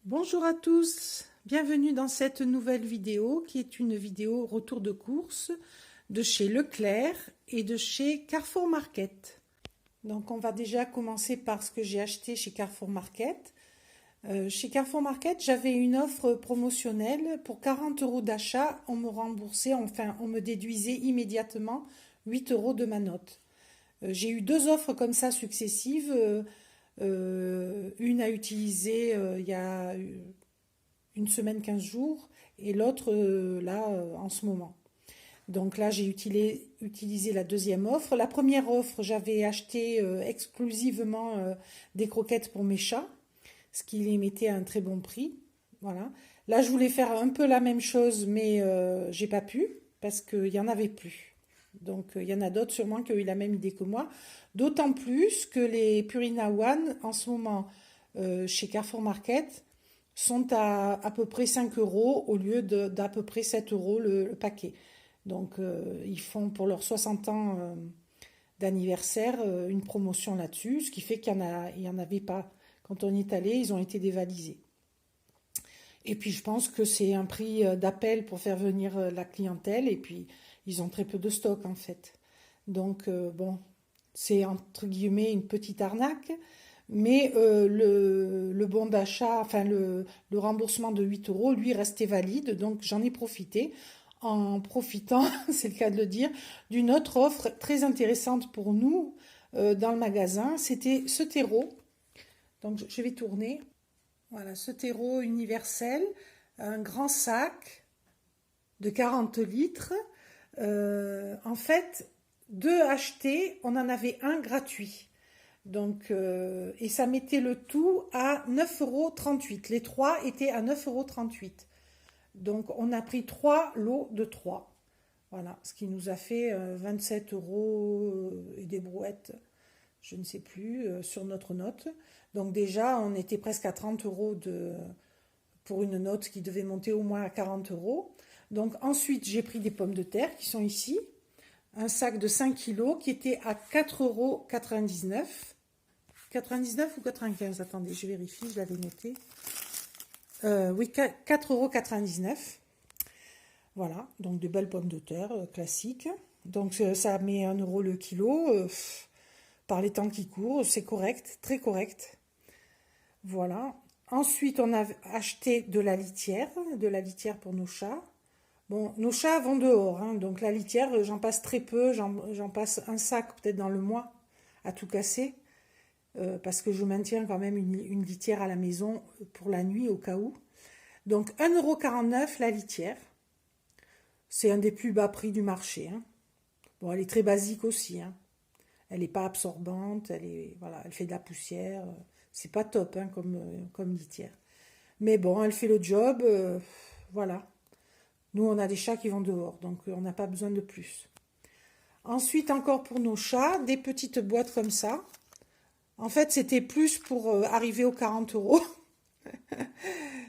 Bonjour à tous, bienvenue dans cette nouvelle vidéo qui est une vidéo retour de course de chez Leclerc et de chez Carrefour Market. Donc on va déjà commencer par ce que j'ai acheté chez Carrefour Market. Chez Carrefour Market, j'avais une offre promotionnelle pour 40 euros d'achat, on me remboursait, enfin on me déduisait immédiatement 8 euros de ma note. J'ai eu deux offres comme ça successives. Une à utiliser il y a une semaine, 15 jours, et l'autre là en ce moment. Donc là, j'ai utilisé la deuxième offre. La première offre, j'avais acheté exclusivement des croquettes pour mes chats, ce qui les mettait à un très bon prix. Voilà. Là, je voulais faire un peu la même chose, mais j'ai pas pu parce qu'il y en avait plus. Donc il y en a d'autres sûrement qui ont eu la même idée que moi. D'autant plus que les Purina One, en ce moment, chez Carrefour Market, sont à peu près 5 euros au lieu d'à peu près 7 euros le paquet. Donc ils font pour leurs 60 ans d'anniversaire une promotion là-dessus, ce qui fait qu'il y en avait pas. Quand on y est allé, ils ont été dévalisés. Et puis je pense que c'est un prix d'appel pour faire venir la clientèle et puis ils ont très peu de stock en fait. Donc bon, c'est entre guillemets une petite arnaque, mais le bon d'achat, enfin le remboursement de 8 euros, lui restait valide, donc j'en ai profité en profitant, c'est le cas de le dire, d'une autre offre très intéressante pour nous dans le magasin, c'était ce terreau. Donc je vais tourner. Voilà, ce terreau universel, un grand sac de 40 litres. En fait, deux achetés, on en avait un gratuit. Donc, et ça mettait le tout à 9,38 €. Les trois étaient à 9,38 €. Donc, on a pris trois lots de trois. Voilà, ce qui nous a fait 27 euros et des brouettes, je ne sais plus, sur notre note. Donc déjà, on était presque à 30 euros pour une note qui devait monter au moins à 40 euros. Donc ensuite, j'ai pris des pommes de terre qui sont ici. Un sac de 5 kilos qui était à 4,99 €. 99 ou 95? Attendez, je vérifie, je l'avais noté. Oui, 4,99 €. Voilà, donc de belles pommes de terre classiques. Donc ça met 1 euro le kilo. Par les temps qui courent, c'est correct, très correct. Voilà. Ensuite, on a acheté de la litière pour nos chats. Bon, nos chats vont dehors, hein, donc la litière, j'en passe très peu, j'en passe un sac peut-être dans le mois à tout casser, parce que je maintiens quand même une litière à la maison pour la nuit au cas où. Donc 1,49 € la litière, c'est un des plus bas prix du marché, hein. Bon, elle est très basique aussi, hein. Elle n'est pas absorbante, voilà, elle fait de la poussière. C'est pas top hein, comme litière. Mais bon, elle fait le job. Voilà. Nous, on a des chats qui vont dehors, donc on n'a pas besoin de plus. Ensuite, encore pour nos chats, des petites boîtes comme ça. En fait, c'était plus pour arriver aux 40 euros.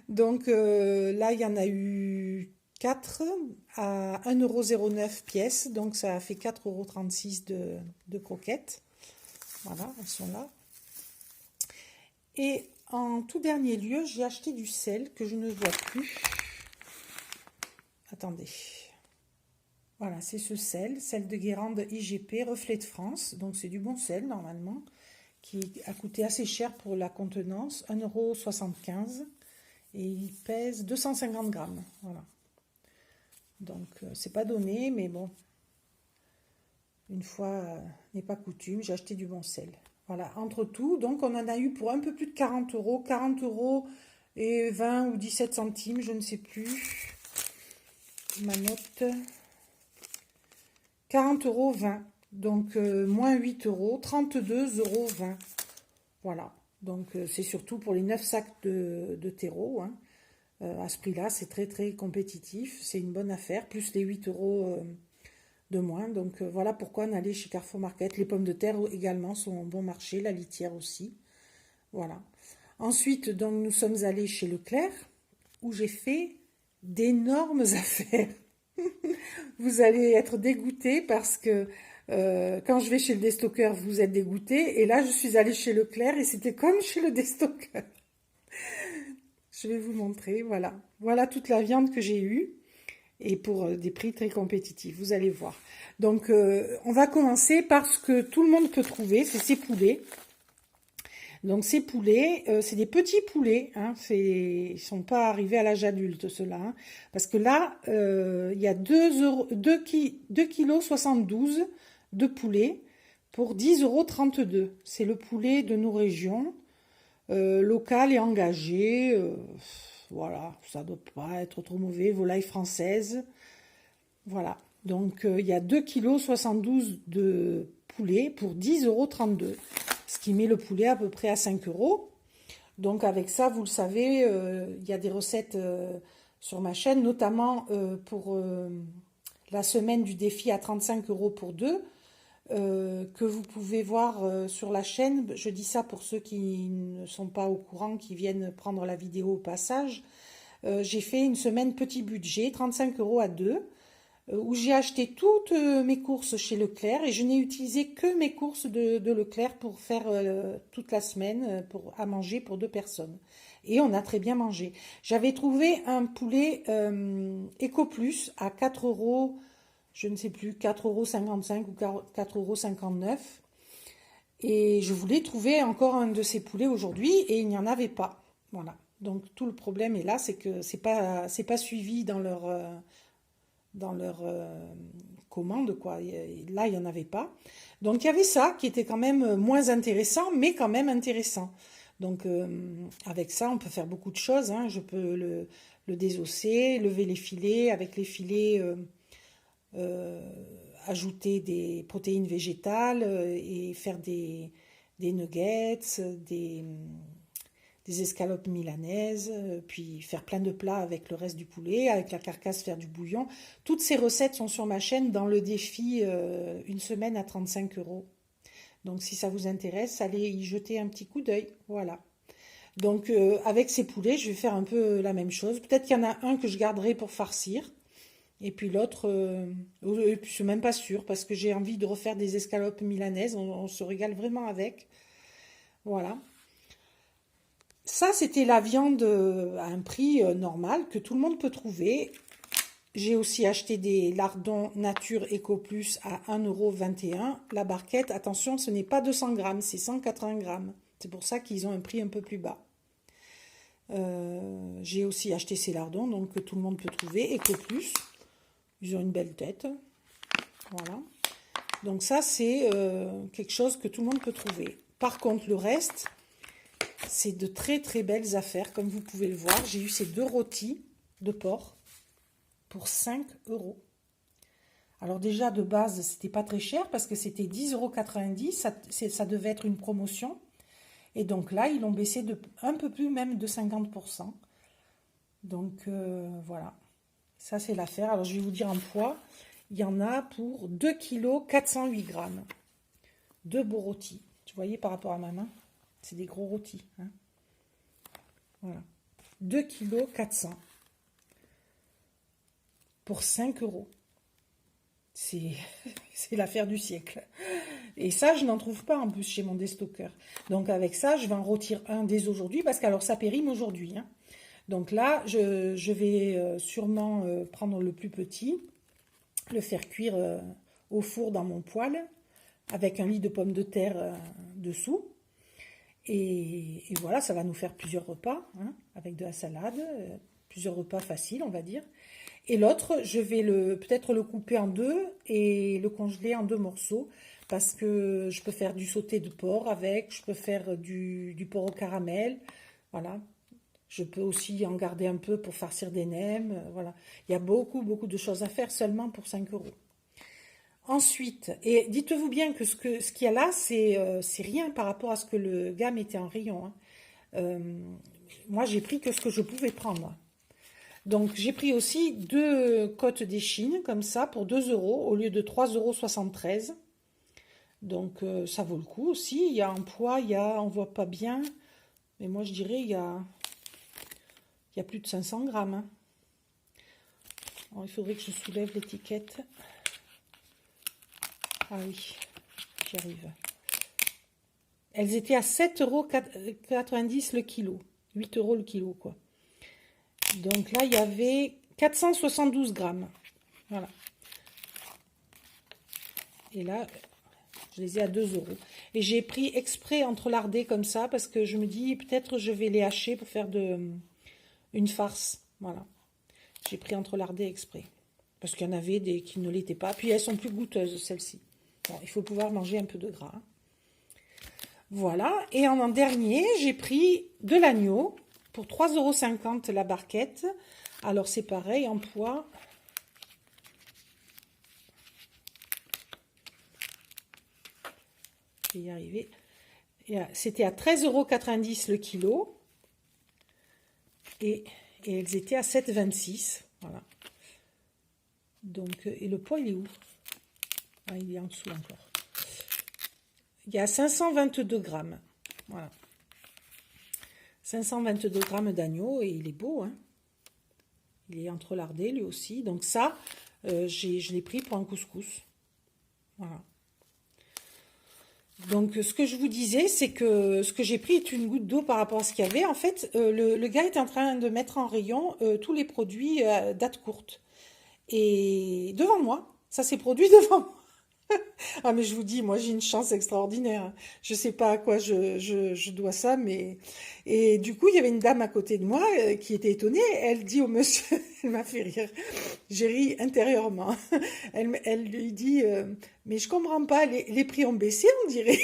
Donc là, il y en a eu 4 à 1,09 € pièce. Donc ça a fait 4,36 € de croquettes. Voilà, elles sont là. Et en tout dernier lieu, j'ai acheté du sel que je ne vois plus. Attendez. Voilà, c'est ce sel de Guérande IGP, Reflet de France. Donc c'est du bon sel normalement, qui a coûté assez cher pour la contenance, 1,75 € et il pèse 250 grammes. Voilà. Donc c'est pas donné, mais bon, une fois n'est pas coutume, j'ai acheté du bon sel. Voilà, entre tout, donc on en a eu pour un peu plus de 40 euros, 40 euros et 20 ou 17 centimes, je ne sais plus. Ma note, 40,20 €, donc moins 8 euros, 32,20 €. Voilà, donc c'est surtout pour les 9 sacs de terreau, hein. À ce prix-là, c'est très très compétitif, c'est une bonne affaire, plus les 8 euros de moins. Donc voilà pourquoi on allait chez Carrefour Market. Les pommes de terre également sont bon marché, la litière aussi. Voilà. Ensuite, donc, nous sommes allés chez Leclerc, où j'ai fait d'énormes affaires. Vous allez être dégoûtés parce que quand je vais chez le déstockeur, vous êtes dégoûtés. Et là, je suis allée chez Leclerc et c'était comme chez le déstockeur. Je vais vous montrer, voilà. Voilà toute la viande que j'ai eue et pour des prix très compétitifs, vous allez voir. Donc, on va commencer par ce que tout le monde peut trouver, c'est ces poulets. Donc, ces poulets, c'est des petits poulets, hein, ils sont pas arrivés à l'âge adulte, ceux-là, hein, parce que là, il y a 2,72 kg de poulet pour 10,32 €. C'est le poulet de nos régions, local et engagé. Voilà, ça ne doit pas être trop mauvais. Volaille française. Voilà. Donc, il y a 2,72 kg de poulet pour 10,32 €. Ce qui met le poulet à peu près à 5 €. Donc, avec ça, vous le savez, il y a des recettes sur ma chaîne, notamment pour la semaine du défi à 35 € pour deux. Que vous pouvez voir sur la chaîne. Je dis ça pour ceux qui ne sont pas au courant, qui viennent prendre la vidéo au passage. J'ai fait une semaine petit budget, 35 € à deux, où j'ai acheté toutes mes courses chez Leclerc et je n'ai utilisé que mes courses de Leclerc pour faire toute la semaine à manger pour deux personnes. Et on a très bien mangé. J'avais trouvé un poulet Eco Plus à 4 €, je ne sais plus, 4,55 € ou 4,59 €. Et je voulais trouver encore un de ces poulets aujourd'hui et il n'y en avait pas. Voilà. Donc tout le problème est là, c'est que c'est pas suivi dans leur commande, quoi. Et là, il n'y en avait pas. Donc il y avait ça qui était quand même moins intéressant, mais quand même intéressant. Donc avec ça, on peut faire beaucoup de choses, hein. Je peux le désosser, lever les filets, avec les filets ajouter des protéines végétales et faire des nuggets, des escalopes milanaises, puis faire plein de plats avec le reste du poulet, avec la carcasse faire du bouillon. Toutes ces recettes sont sur ma chaîne dans le défi une semaine à 35 €. Donc si ça vous intéresse, allez y jeter un petit coup d'œil. Voilà. Donc avec ces poulets, je vais faire un peu la même chose. Peut-être qu'il y en a un que je garderai pour farcir. Et puis l'autre, je suis même pas sûre parce que j'ai envie de refaire des escalopes milanaises. On se régale vraiment avec. Voilà. Ça, c'était la viande à un prix normal que tout le monde peut trouver. J'ai aussi acheté des lardons Nature Eco Plus à 1,21 € la barquette. Attention, ce n'est pas 200 grammes, c'est 180 grammes. C'est pour ça qu'ils ont un prix un peu plus bas. J'ai aussi acheté ces lardons, donc que tout le monde peut trouver, Eco Plus. Ils ont une belle tête. Voilà. Donc ça, c'est quelque chose que tout le monde peut trouver. Par contre, le reste, c'est de très très belles affaires. Comme vous pouvez le voir, j'ai eu ces deux rôtis de porc pour 5 €. Alors déjà, de base, c'était pas très cher parce que c'était 10,90 €. Ça devait être une promotion. Et donc là, ils l'ont baissé un peu plus même de 50%. Donc voilà. Ça, c'est l'affaire. Alors, je vais vous dire en poids. Il y en a pour 2,408 kg. Deux beaux rôtis. Vous voyez par rapport à ma main, c'est des gros rôtis. Hein. Voilà. 2,4 kg. Pour 5 €. C'est l'affaire du siècle. Et ça, je n'en trouve pas en plus chez mon déstockeur. Donc, avec ça, je vais en rôtir un dès aujourd'hui parce qu'alors, ça périme aujourd'hui. Hein. Donc là, je vais sûrement prendre le plus petit, le faire cuire au four dans mon poêle, avec un lit de pommes de terre dessous. Et voilà, ça va nous faire plusieurs repas, hein, avec de la salade, plusieurs repas faciles, on va dire. Et l'autre, je vais peut-être le couper en deux et le congeler en deux morceaux, parce que je peux faire du sauté de porc avec, je peux faire du porc au caramel, voilà. Je peux aussi en garder un peu pour farcir des nems. Voilà. Il y a beaucoup, beaucoup de choses à faire seulement pour 5 €. Ensuite, et dites-vous bien que ce qu'il y a là, c'est rien par rapport à ce que le gars mettait en rayon. Hein. Moi, j'ai pris que ce que je pouvais prendre. Donc, j'ai pris aussi deux côtes d'échine, comme ça, pour 2 € au lieu de 3,73 €. Donc, ça vaut le coup aussi. Il y a un poids, on ne voit pas bien. Mais moi, je dirais, il y a plus de 500 grammes. Hein. Alors, il faudrait que je soulève l'étiquette. Ah oui, j'y arrive. Elles étaient à 7,90 € le kilo. 8 € le kilo, quoi. Donc là, il y avait 472 grammes. Voilà. Et là, je les ai à 2 euros. Et j'ai pris exprès entrelardé comme ça parce que je me dis peut-être je vais les hacher pour faire une farce. Voilà. J'ai pris entrelardé exprès. Parce qu'il y en avait des qui ne l'étaient pas. Puis elles sont plus goûteuses, celles-ci. Bon, il faut pouvoir manger un peu de gras. Voilà. Et en dernier, j'ai pris de l'agneau pour 3,50 € la barquette. Alors c'est pareil, en poids. Je vais y arriver. C'était à 13,90 € le kilo. Et elles étaient à 7,26 €. Voilà. Donc, et le poids, il est où? Ah, il est en dessous encore. Il y a 522 grammes. Voilà. 522 grammes d'agneau et il est beau, hein. Il est entrelardé lui aussi. Donc ça, je l'ai pris pour un couscous. Voilà. Donc ce que je vous disais, c'est que ce que j'ai pris est une goutte d'eau par rapport à ce qu'il y avait. En fait, le gars est en train de mettre en rayon tous les produits date courte. Et devant moi, ça s'est produit devant moi. Ah mais je vous dis, moi j'ai une chance extraordinaire, hein. Je sais pas à quoi je dois ça, mais... Et du coup, il y avait une dame à côté de moi qui était étonnée. Elle dit au monsieur, elle m'a fait rire, j'ai ri intérieurement. Elle lui dit, mais je comprends pas, les prix ont baissé, on dirait.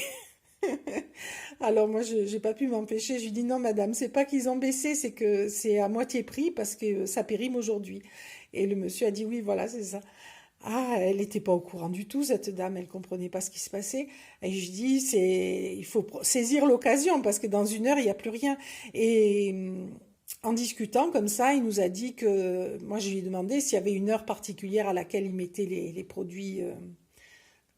Alors moi, je n'ai pas pu m'empêcher. Je lui dis, non madame, c'est pas qu'ils ont baissé, c'est que c'est à moitié prix parce que ça périme aujourd'hui. Et le monsieur a dit, oui, voilà, c'est ça. Ah, elle n'était pas au courant du tout, cette dame, elle comprenait pas ce qui se passait. Et je dis, il faut saisir l'occasion parce que dans une heure, il n'y a plus rien. Et en discutant comme ça, il nous a dit que, moi je lui ai demandé s'il y avait une heure particulière à laquelle il mettait les produits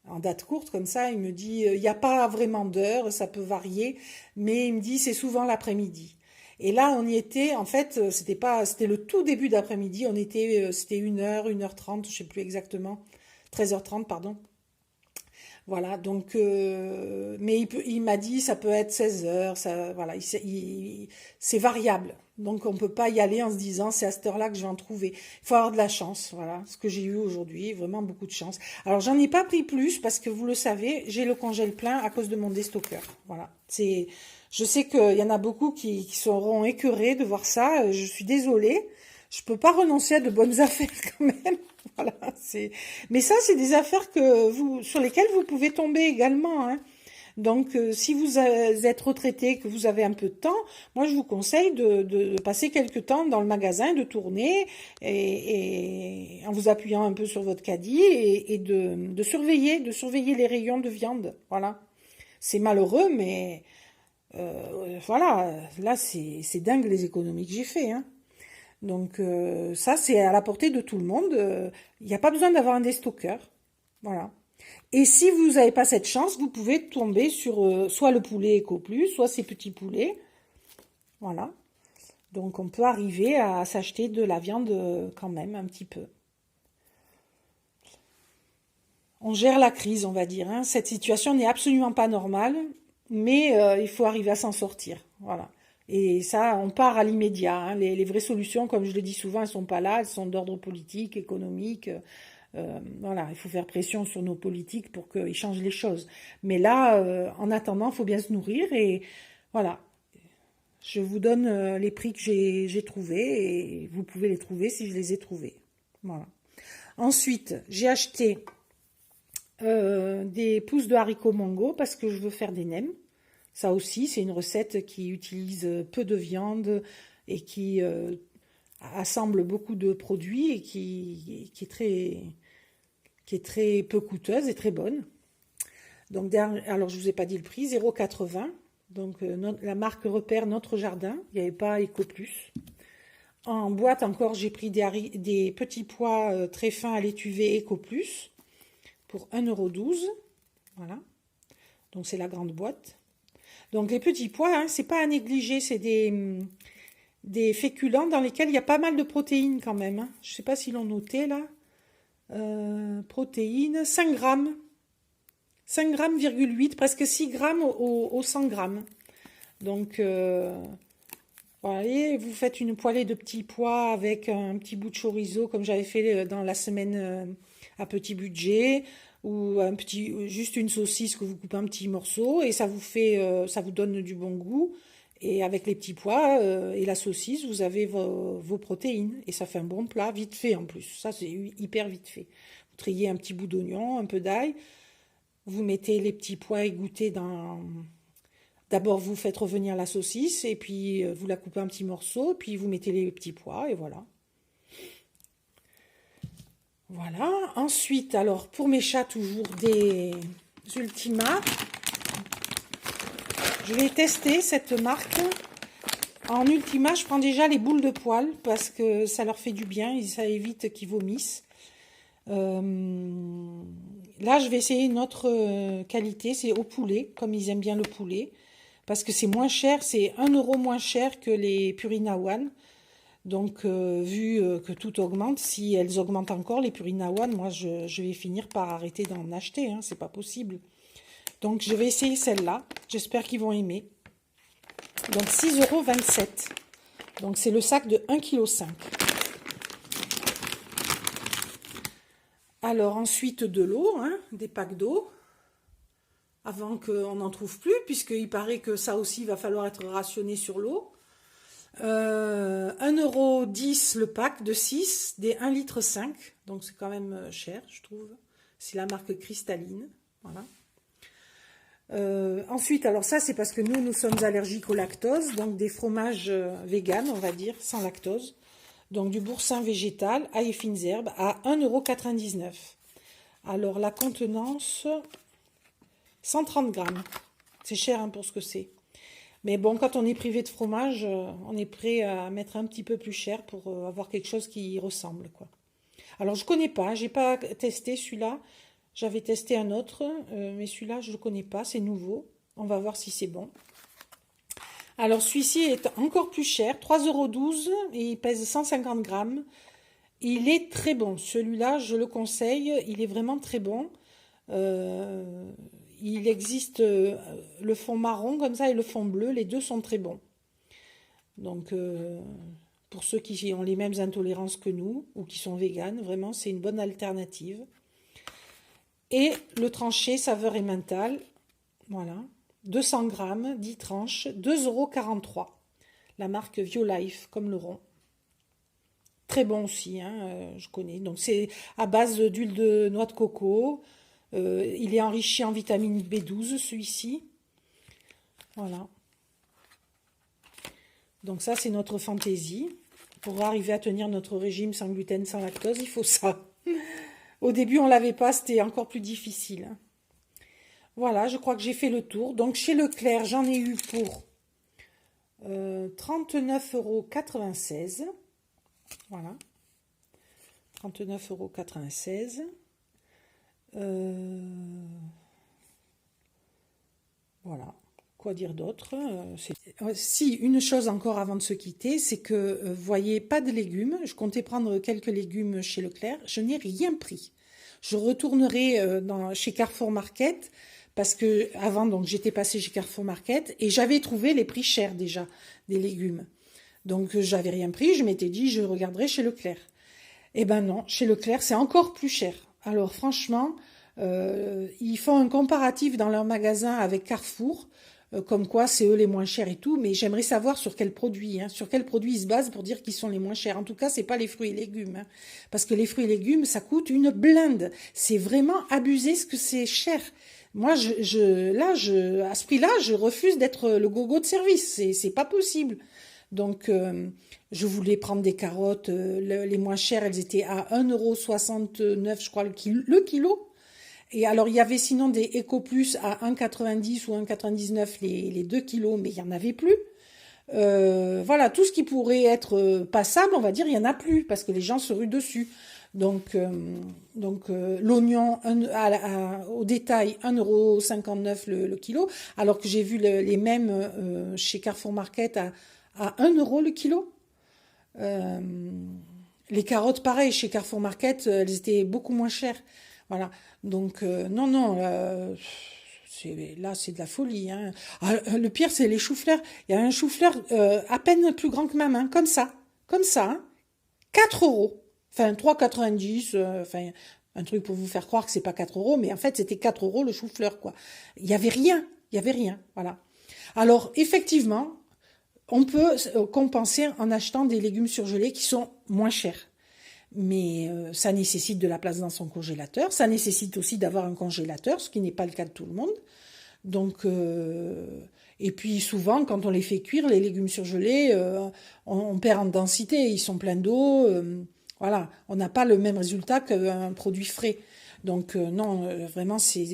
en date courte, comme ça, il me dit, il n'y a pas vraiment d'heure, ça peut varier, mais il me dit, c'est souvent l'après-midi. Et là, on y était, en fait, c'était le tout début d'après-midi, c'était 1h30, je sais plus exactement, 13h30, pardon. Voilà, donc, mais il m'a dit, ça peut être 16h, ça, voilà, c'est variable. Donc, on peut pas y aller en se disant, c'est à cette heure-là que je vais en trouver. Il faut avoir de la chance, voilà, ce que j'ai eu aujourd'hui, vraiment beaucoup de chance. Alors, j'en ai pas pris plus parce que vous le savez, j'ai le congèle plein à cause de mon déstockeur. Voilà, je sais qu'il y en a beaucoup qui seront écœurés de voir ça. Je suis désolée. Je peux pas renoncer à de bonnes affaires quand même. Voilà, mais ça, c'est des affaires sur lesquelles vous pouvez tomber également, hein. Donc, si vous êtes retraité, que vous avez un peu de temps, moi, je vous conseille de passer quelques temps dans le magasin, de tourner et en vous appuyant un peu sur votre caddie et de surveiller les rayons de viande. Voilà. C'est malheureux, mais voilà, là, c'est dingue les économies que j'ai fait, hein. Donc ça, c'est à la portée de tout le monde. Il n'y a pas besoin d'avoir un déstockeur. Voilà. Et si vous n'avez pas cette chance, vous pouvez tomber sur soit le poulet EcoPlus, soit ces petits poulets. Voilà. Donc on peut arriver à s'acheter de la viande quand même un petit peu. On gère la crise, on va dire, hein. Cette situation n'est absolument pas normale, mais il faut arriver à s'en sortir. Voilà. Et ça, on part à l'immédiat, hein. Les vraies solutions, comme je le dis souvent, elles sont pas là, elles sont d'ordre politique, économique. Voilà, il faut faire pression sur nos politiques pour qu'ils changent les choses. Mais là, en attendant, il faut bien se nourrir et voilà. Je vous donne les prix que j'ai trouvés et vous pouvez les trouver si je les ai trouvés. Voilà. Ensuite, j'ai acheté des pousses de haricots mongo parce que je veux faire des nems. Ça aussi, c'est une recette qui utilise peu de viande et qui assemble beaucoup de produits et qui est très peu coûteuse et très bonne. Donc, alors je ne vous ai pas dit le prix, 0,80 €. Donc, la marque repère Notre Jardin. Il n'y avait pas EcoPlus. En boîte encore, j'ai pris des petits pois très fins à l'étuvée EcoPlus pour 1,12 €. Voilà. Donc, c'est la grande boîte. Donc, les petits pois, hein, c'est pas à négliger. C'est des féculents dans lesquels il y a pas mal de protéines quand même, hein. Je ne sais pas si l'on notait là. Protéines, 5 grammes. 5,8 grammes, presque 6 grammes au 100 grammes. Donc, Voilà, et vous faites une poêlée de petits pois avec un petit bout de chorizo, comme j'avais fait dans la semaine à petit budget, ou juste une saucisse que vous coupez un petit morceau, et ça vous fait, ça vous donne du bon goût. Et avec les petits pois et la saucisse, vous avez vos protéines, et ça fait un bon plat, vite fait en plus. Ça, c'est hyper vite fait. Vous triez un petit bout d'oignon, un peu d'ail, vous mettez les petits pois égouttés dans. D'abord, vous faites revenir la saucisse et puis vous la coupez en petits morceaux, puis vous mettez les petits pois et voilà. Voilà. Ensuite, alors pour mes chats, toujours des Ultima. Je vais tester cette marque. En Ultima, je prends déjà les boules de poils parce que ça leur fait du bien et ça évite qu'ils vomissent. Là, je vais essayer une autre qualité, c'est au poulet, comme ils aiment bien le poulet. Parce que c'est moins cher, c'est 1 € moins cher que les Purina One. Donc, vu que tout augmente, si elles augmentent encore, les Purina One, moi, je vais finir par arrêter d'en acheter, hein, c'est pas possible. Donc, je vais essayer celle-là. J'espère qu'ils vont aimer. Donc, 6,27 €. Donc, c'est le sac de 1,5 kg. Alors, ensuite, de l'eau, hein, des packs d'eau. Avant qu'on n'en trouve plus, puisqu'il paraît que ça aussi va falloir être rationné sur l'eau. 1,10 € le pack de 6, des 1,5 litre, donc c'est quand même cher, je trouve. C'est la marque Cristalline, voilà. Ensuite, alors ça c'est parce que nous sommes allergiques au lactose, donc des fromages véganes, on va dire, sans lactose. Donc du boursin végétal, ail et fines herbes, à 1,99 €. Alors la contenance, 130 grammes. C'est cher hein, pour ce que c'est. Mais bon, quand on est privé de fromage, on est prêt à mettre un petit peu plus cher pour avoir quelque chose qui ressemble, quoi. Alors, je connais pas, j'ai pas testé celui-là. J'avais testé un autre, mais celui-là, je ne le connais pas, c'est nouveau. On va voir si c'est bon. Alors, celui-ci est encore plus cher, 3,12 € et il pèse 150 grammes. Il est très bon. Celui-là, je le conseille, il est vraiment très bon. Il existe le fond marron comme ça et le fond bleu, les deux sont très bons. Donc pour ceux qui ont les mêmes intolérances que nous ou qui sont véganes, vraiment c'est une bonne alternative. Et le tranché saveur emmental, voilà, 200 grammes, 10 tranches, 2,43 €. La marque Violife, comme le rond. Très bon aussi, hein, je connais. Donc c'est à base d'huile de noix de coco. Il est enrichi en vitamine B12, celui-ci. Voilà. Donc ça, c'est notre fantaisie. Pour arriver à tenir notre régime sans gluten, sans lactose, il faut ça. Au début, on ne l'avait pas, c'était encore plus difficile. Voilà, je crois que j'ai fait le tour. Donc chez Leclerc, j'en ai eu pour 39,96 €. Voilà. 39,96 €. Voilà. Quoi dire d'autre? Si, une chose encore avant de se quitter, c'est que, vous voyez, pas de légumes. Je comptais prendre quelques légumes chez Leclerc. Je n'ai rien pris. Je retournerai chez Carrefour Market parce que avant, donc, j'étais passée chez Carrefour Market et j'avais trouvé les prix chers déjà des légumes. Donc, j'avais rien pris. Je m'étais dit, je regarderai chez Leclerc. Eh ben non, chez Leclerc, c'est encore plus cher. Alors, franchement, ils font un comparatif dans leur magasin avec Carrefour. Comme quoi c'est eux les moins chers et tout, mais j'aimerais savoir sur quels produits, hein, sur quels produits ils se basent pour dire qu'ils sont les moins chers. En tout cas, c'est pas les fruits et légumes, hein, parce que les fruits et légumes, ça coûte une blinde. C'est vraiment abusé ce que c'est cher. Moi, à ce prix-là, je refuse d'être le gogo de service. C'est pas possible. Donc, je voulais prendre des carottes, les moins chères, elles étaient à 1,69 €, je crois, le kilo. Et alors, il y avait sinon des EcoPlus à 1,90 ou 1,99 les 2 kilos, mais il n'y en avait plus. Voilà, tout ce qui pourrait être passable, on va dire, il n'y en a plus, parce que les gens se ruent dessus. Donc l'oignon au détail, 1,59 € le kilo, alors que j'ai vu les mêmes chez Carrefour Market à 1 € le kilo. Les carottes, pareil, chez Carrefour Market, elles étaient beaucoup moins chères. Voilà. Donc, non, là, c'est de la folie, hein. Ah, le pire, c'est les choux-fleurs. Il y a un chou-fleur à peine plus grand que ma main, comme ça, hein. 4 euros. Enfin, 3,90, enfin, un truc pour vous faire croire que c'est pas 4 euros, mais en fait, c'était 4 euros le chou-fleur, quoi. Il y avait rien, voilà. Alors, effectivement, on peut compenser en achetant des légumes surgelés qui sont moins chers. Mais ça nécessite de la place dans son congélateur, ça nécessite aussi d'avoir un congélateur, ce qui n'est pas le cas de tout le monde. Donc, et puis souvent, quand on les fait cuire, les légumes surgelés, on perd en densité, ils sont pleins d'eau, voilà, on n'a pas le même résultat qu'un produit frais. Donc non, vraiment, c'est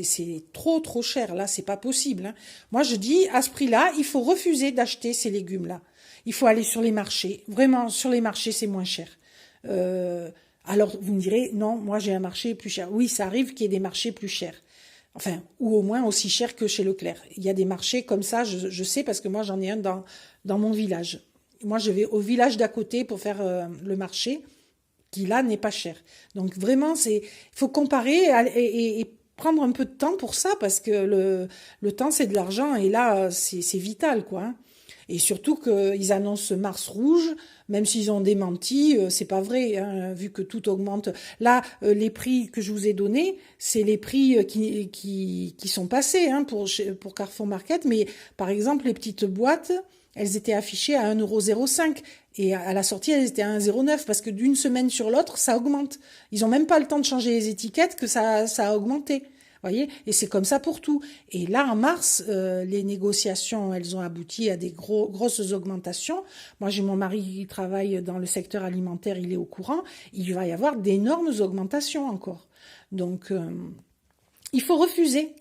trop cher, là, c'est pas possible, hein. Moi, je dis, à ce prix-là, il faut refuser d'acheter ces légumes-là. Il faut aller sur les marchés. Vraiment, sur les marchés, c'est moins cher. Euh, alors, vous me direz, non, moi, j'ai un marché plus cher. Oui, ça arrive qu'il y ait des marchés plus chers. Enfin, ou au moins aussi cher que chez Leclerc. Il y a des marchés comme ça, je sais, parce que moi, j'en ai un dans mon village. Moi, je vais au village d'à côté pour faire le marché, qui là n'est pas cher. Donc vraiment, il faut comparer et prendre un peu de temps pour ça, parce que le temps, c'est de l'argent, et là, c'est vital, quoi, hein. Et surtout qu'ils annoncent Mars rouge, même s'ils ont démenti, c'est pas vrai, hein, vu que tout augmente. Là, les prix que je vous ai donnés, c'est les prix qui sont passés, hein, pour Carrefour Market. Mais par exemple, les petites boîtes, elles étaient affichées à 1,05 €. Et à la sortie, elles étaient à 1,09 €, parce que d'une semaine sur l'autre, ça augmente. Ils ont même pas le temps de changer les étiquettes que ça a augmenté. Voyez, et c'est comme ça pour tout. Et là, en mars, les négociations, elles ont abouti à des grosses augmentations. Moi, j'ai mon mari qui travaille dans le secteur alimentaire, il est au courant. Il va y avoir d'énormes augmentations encore. Donc, il faut refuser.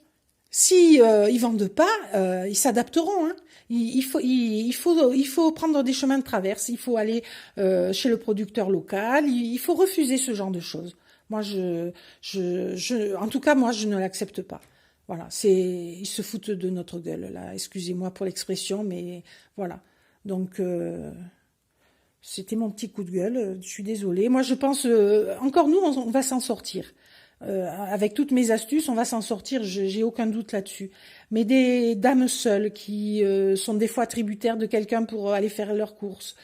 Si ils vendent pas, ils s'adapteront, hein. Il faut prendre des chemins de traverse. Il faut aller chez le producteur local. Il faut refuser ce genre de choses. Moi, en tout cas, moi, je ne l'accepte pas. Voilà, ils se foutent de notre gueule, là. Excusez-moi pour l'expression, mais voilà. Donc, c'était mon petit coup de gueule. Je suis désolée. Moi, je pense, encore nous, on va s'en sortir. Avec toutes mes astuces, on va s'en sortir. J'ai aucun doute là-dessus. Mais des dames seules qui sont des fois tributaires de quelqu'un pour aller faire leurs courses,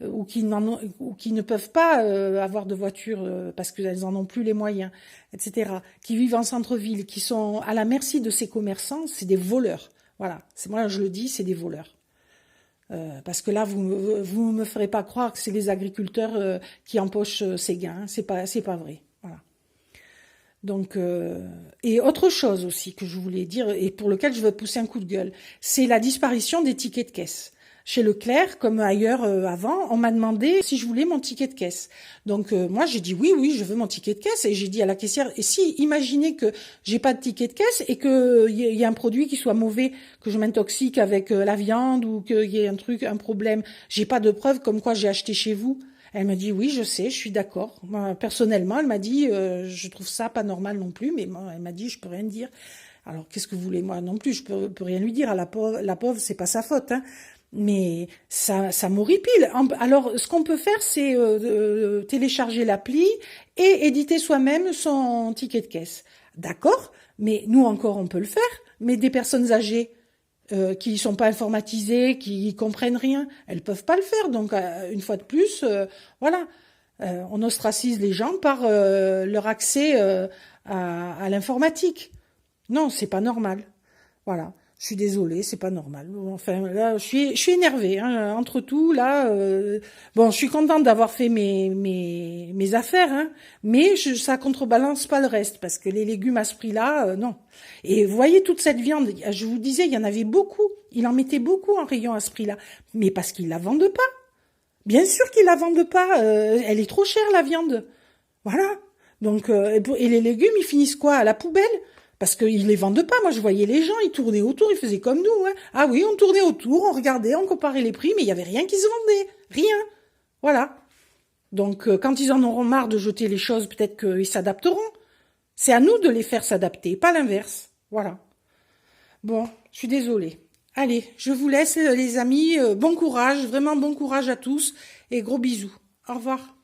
ou qui ne peuvent pas avoir de voiture parce qu'elles en ont plus les moyens, etc., qui vivent en centre-ville, qui sont à la merci de ces commerçants, c'est des voleurs. Voilà, moi je le dis, c'est des voleurs. Parce que là, vous me ferez pas croire que c'est les agriculteurs qui empochent ces gains, hein. C'est pas vrai. Voilà. Donc, et autre chose aussi que je voulais dire, et pour lequel je veux pousser un coup de gueule, c'est la disparition des tickets de caisse. Chez Leclerc, comme ailleurs avant, on m'a demandé si je voulais mon ticket de caisse. Donc moi j'ai dit oui, je veux mon ticket de caisse, et j'ai dit à la caissière, et si imaginez que j'ai pas de ticket de caisse et que y a un produit qui soit mauvais, que je m'intoxique avec la viande, ou qu'il y ait un problème, j'ai pas de preuve comme quoi j'ai acheté chez vous. Elle m'a dit oui, je sais, je suis d'accord. Moi, personnellement, elle m'a dit je trouve ça pas normal non plus, mais moi, elle m'a dit je peux rien dire. Alors qu'est-ce que vous voulez, moi non plus, je peux rien lui dire. À la pauvre, c'est pas sa faute, hein. Mais ça m'horripile. Alors, ce qu'on peut faire, c'est télécharger l'appli et éditer soi-même son ticket de caisse. D'accord, mais nous encore, on peut le faire. Mais des personnes âgées qui sont pas informatisées, qui comprennent rien, elles peuvent pas le faire. Donc, une fois de plus, voilà, on ostracise les gens par leur accès à l'informatique. Non, c'est pas normal. Voilà. Je suis désolée, c'est pas normal. Enfin, là, je suis énervée, hein, entre tout, là. Bon, je suis contente d'avoir fait mes affaires, hein, mais ça contrebalance pas le reste, parce que les légumes à ce prix-là, non. Et vous voyez toute cette viande, je vous disais, il y en avait beaucoup. Il en mettait beaucoup en rayon à ce prix-là, mais parce qu'ils la vendent pas. Bien sûr qu'ils la vendent pas. Elle est trop chère, la viande. Voilà. Donc, et les légumes, ils finissent quoi? À la poubelle? Parce qu'ils les vendent pas. Moi, je voyais les gens, ils tournaient autour, ils faisaient comme nous, hein. Ah oui, on tournait autour, on regardait, on comparait les prix, mais il y avait rien qui se vendait. Rien. Voilà. Donc, quand ils en auront marre de jeter les choses, peut-être qu'ils s'adapteront. C'est à nous de les faire s'adapter, pas l'inverse. Voilà. Bon, je suis désolée. Allez, je vous laisse, les amis. Bon courage, vraiment bon courage à tous, et gros bisous. Au revoir.